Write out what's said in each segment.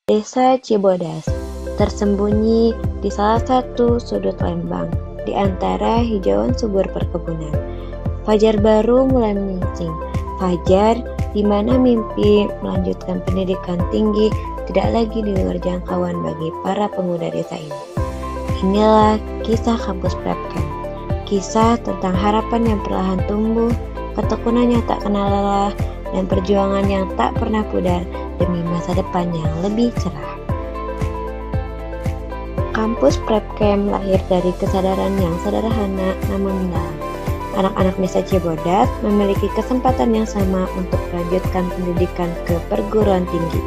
Desa Cibodas, tersembunyi di salah satu sudut Lembang, di antara hijauan subur perkebunan. Fajar baru mulai menyingsing. Fajar di mana mimpi melanjutkan pendidikan tinggi tidak lagi di luar jangkauan bagi para pemuda desa ini. Inilah kisah kampus Prepcamp. Kisah tentang harapan yang perlahan tumbuh, ketekunan yang tak kenal lelah, dan perjuangan yang tak pernah pudar demi masa depan yang lebih cerah. Kampus Prepcamp lahir dari kesadaran yang sederhana namun mendalam. Anak-anak desa Cibodas memiliki kesempatan yang sama untuk melanjutkan pendidikan ke perguruan tinggi.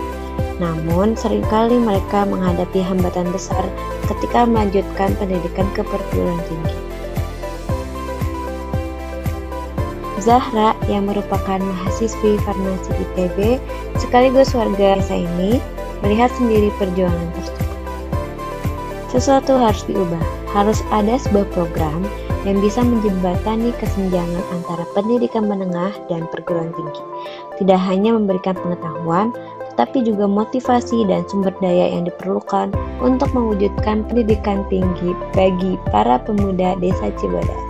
Namun, seringkali mereka menghadapi hambatan besar ketika melanjutkan pendidikan ke perguruan tinggi. Zahra, yang merupakan mahasiswi farmasi ITB sekaligus warga desa ini, melihat sendiri perjuangan tersebut. Sesuatu harus diubah, harus ada sebuah program yang bisa menjembatani kesenjangan antara pendidikan menengah dan perguruan tinggi. Tidak hanya memberikan pengetahuan, tetapi juga motivasi dan sumber daya yang diperlukan untuk mewujudkan pendidikan tinggi bagi para pemuda desa Cibodas.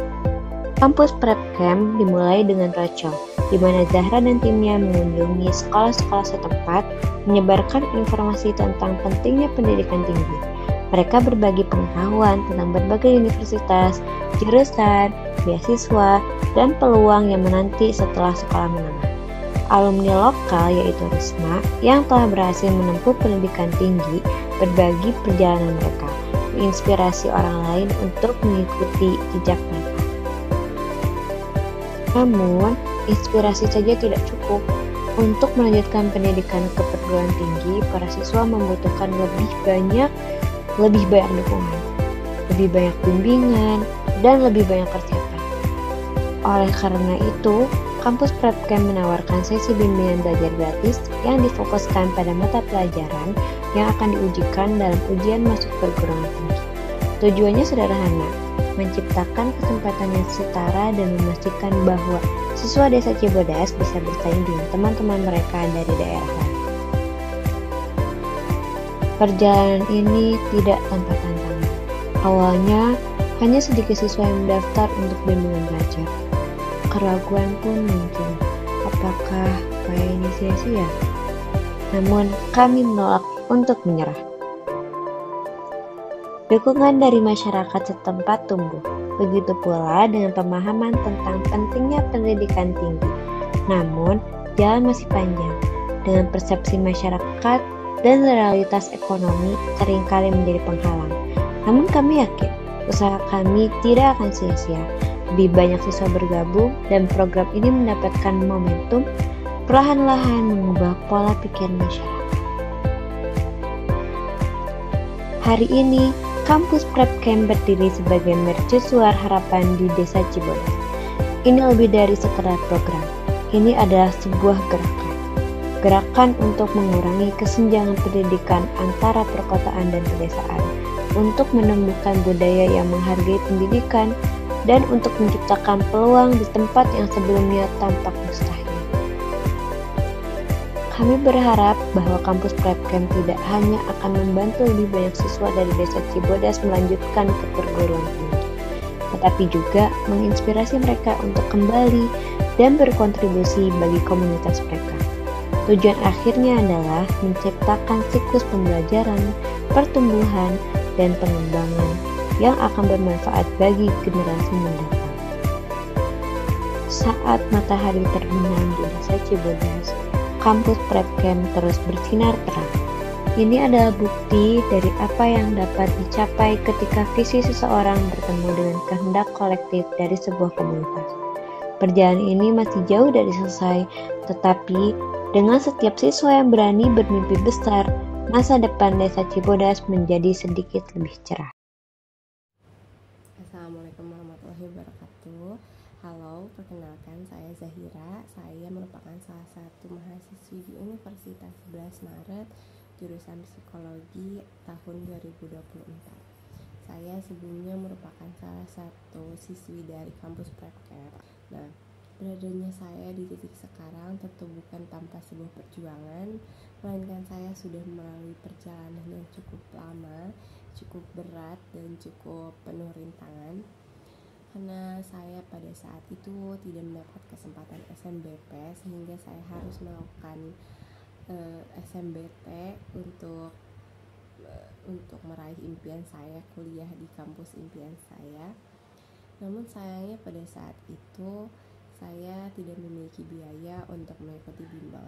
Kampus Prepcamp dimulai dengan roadshow, di mana Zahra dan timnya mengunjungi sekolah-sekolah setempat, menyebarkan informasi tentang pentingnya pendidikan tinggi. Mereka berbagi pengetahuan tentang berbagai universitas, jurusan, beasiswa, dan peluang yang menanti setelah sekolah menengah. Alumni lokal yaitu Risma yang telah berhasil menempuh pendidikan tinggi berbagi perjalanan mereka, menginspirasi orang lain untuk mengikuti jejak mereka. Namun, inspirasi saja tidak cukup. Untuk melanjutkan pendidikan ke perguruan tinggi, para siswa membutuhkan lebih banyak dukungan, lebih banyak bimbingan, dan lebih banyak persiapan. Oleh karena itu, kampus Prepcamp menawarkan sesi bimbingan belajar gratis yang difokuskan pada mata pelajaran yang akan diujikan dalam ujian masuk perguruan tinggi. Tujuannya sederhana, menciptakan kesempatan yang setara dan memastikan bahwa siswa desa Cibodas bisa bersaing dengan teman-teman mereka dari daerah lain. Perjalanan ini tidak tanpa tantangan. Awalnya, hanya sedikit siswa yang mendaftar untuk bimbingan belajar. Keraguan pun muncul. Apakah upaya ini sia-sia? Namun, kami menolak untuk menyerah. Dukungan dari masyarakat setempat tumbuh, begitu pula dengan pemahaman tentang pentingnya pendidikan tinggi. Namun, jalan masih panjang, dengan persepsi masyarakat dan realitas ekonomi seringkali menjadi penghalang. Namun kami yakin, usaha kami tidak akan sia-sia. Lebih banyak siswa bergabung dan program ini mendapatkan momentum, perlahan-lahan mengubah pola pikir masyarakat. Hari ini, Kampus Prepcamp berdiri sebagai mercusuar harapan di desa Cibodas. Ini lebih dari sekedar program. Ini adalah sebuah gerakan. Gerakan untuk mengurangi kesenjangan pendidikan antara perkotaan dan pedesaan, untuk menumbuhkan budaya yang menghargai pendidikan, dan untuk menciptakan peluang di tempat yang sebelumnya tampak mustahil. Kami berharap bahwa kampus Prepcamp tidak hanya akan membantu lebih banyak siswa dari desa Cibodas melanjutkan ke perguruan tinggi, tetapi juga menginspirasi mereka untuk kembali dan berkontribusi bagi komunitas mereka. Tujuan akhirnya adalah menciptakan siklus pembelajaran, pertumbuhan, dan pengembangan yang akan bermanfaat bagi generasi mendatang. Saat matahari terbenam di desa Cibodas, kampus Prepcamp terus bersinar terang. Ini adalah bukti dari apa yang dapat dicapai ketika visi seseorang bertemu dengan kehendak kolektif dari sebuah komunitas. Perjalanan ini masih jauh dari selesai, tetapi dengan setiap siswa yang berani bermimpi besar, masa depan desa Cibodas menjadi sedikit lebih cerah. Assalamualaikum warahmatullahi wabarakatuh. Halo, perkenalkan saya Zahira. Saya merupakan salah satu mahasiswi di Universitas 11 Maret, jurusan Psikologi tahun 2024. Saya sebelumnya merupakan salah satu siswi dari kampus Prepcamp. Nah, Beradanya saya di titik sekarang tentu bukan tanpa sebuah perjuangan, melainkan saya sudah melalui perjalanan yang cukup lama, cukup berat, dan cukup penuh rintangan. Karena saya pada saat itu tidak mendapat kesempatan SNBP, sehingga saya harus melakukan SNBT untuk meraih impian saya, kuliah di kampus impian saya. Namun sayangnya pada saat itu saya tidak memiliki biaya untuk mengikuti bimbel.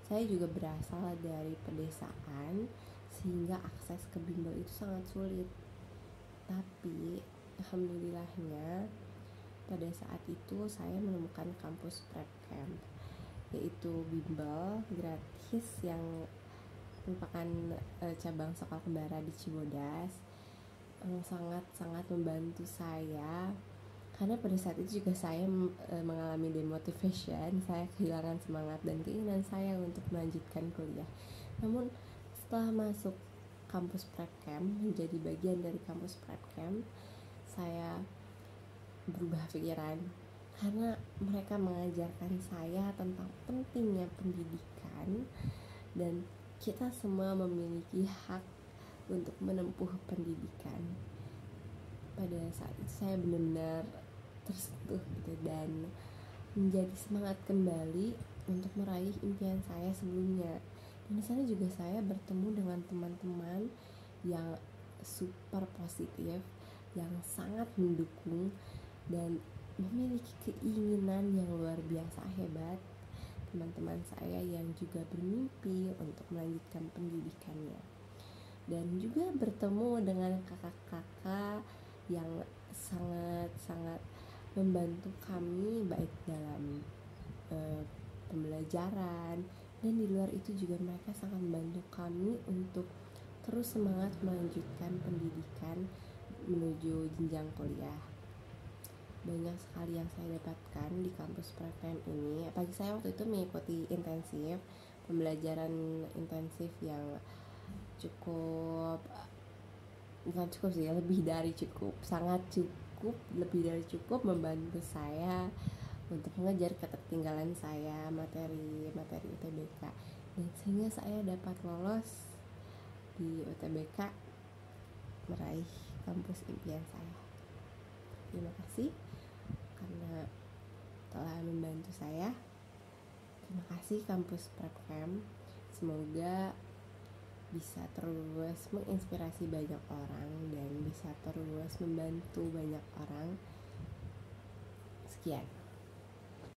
Saya juga berasal dari pedesaan, sehingga akses ke bimbel itu sangat sulit. Tapi alhamdulillahnya pada saat itu saya menemukan kampus prep camp, yaitu bimbel gratis yang merupakan cabang sekolah kembara di Cibodas, sangat membantu saya, karena pada saat itu juga saya mengalami demotivation, saya kehilangan semangat dan keinginan saya untuk melanjutkan kuliah. Namun setelah masuk kampus prep camp, menjadi bagian dari kampus prep camp, saya berubah pikiran karena mereka mengajarkan saya tentang pentingnya pendidikan dan kita semua memiliki hak untuk menempuh pendidikan. Pada saat itu saya benar-benar tersentuh gitu, dan menjadi semangat kembali untuk meraih impian saya sebelumnya. Dan di sana juga saya bertemu dengan teman-teman yang super positif, yang sangat mendukung dan memiliki keinginan yang luar biasa hebat. Teman-teman saya yang juga bermimpi untuk melanjutkan pendidikannya, dan juga bertemu dengan kakak-kakak yang sangat membantu kami, baik dalam pembelajaran, dan di luar itu juga mereka sangat membantu kami untuk terus semangat melanjutkan pendidikan menuju jenjang kuliah. Banyak sekali yang saya dapatkan di kampus prep camp ini. Apalagi saya waktu itu mengikuti intensif, pembelajaran intensif yang sangat cukup, lebih dari cukup membantu saya untuk mengejar ketertinggalan saya materi UTBK, dan sehingga saya dapat lolos di UTBK, meraih kampus impian saya. Terima kasih karena telah membantu saya. Terima kasih kampus prep camp. Semoga bisa terus menginspirasi banyak orang dan bisa terus membantu banyak orang. Sekian.